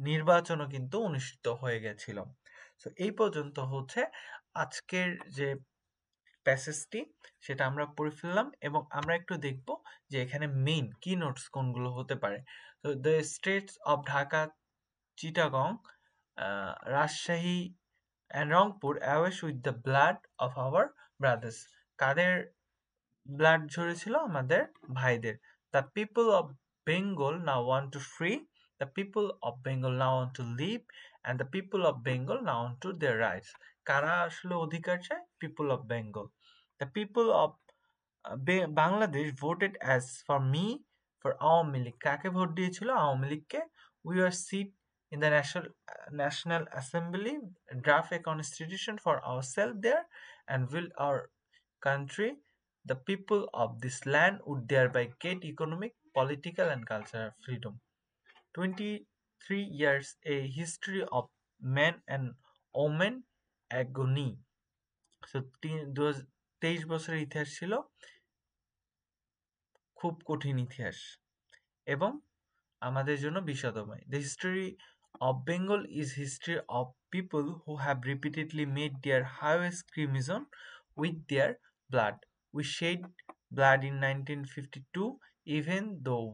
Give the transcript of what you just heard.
নির্বাচনও কিন্তু অনুষ্ঠিত হয়ে গেছিল। সো এই পর্যন্ত হচ্ছে আজকের যে প্যাসেজটি সেটা আমরা পড়ে ফেললাম এবং আমরা একটু দেখব যে এখানে মেইন কি নোটস কোনগুলো হতে পারে। তো the states of Dhaka, Chittagong, Rajshahi and Rangpur awash with the blood of our brothers. কাদের ব্লাড ঝরেছিল? আমাদের ভাইদের। The people of Bengal now want to free, the people of Bengal now want to live, and the people of Bengal now want to their rights. কারা আসলে অধিকার চায়? People of Bengal. The people of Bangladesh voted as for me for Awami League. কাকে vote দিয়েছিল? আওয়ামী লীগকে। We are sit in the National Assembly, draft a constitution for ourselves there, and build our country. The people of this land would thereby get economic, political, and cultural freedom. 23 years, a history of men and women agony. So 23 বছরের ইতিহাস ছিল খুব কঠিন ইতিহাস এবং আমাদের জন্য বিষাদময়। The history of Bengal is history of people who have repeatedly made their highest crimson with their blood. We shed blood in 1952, even though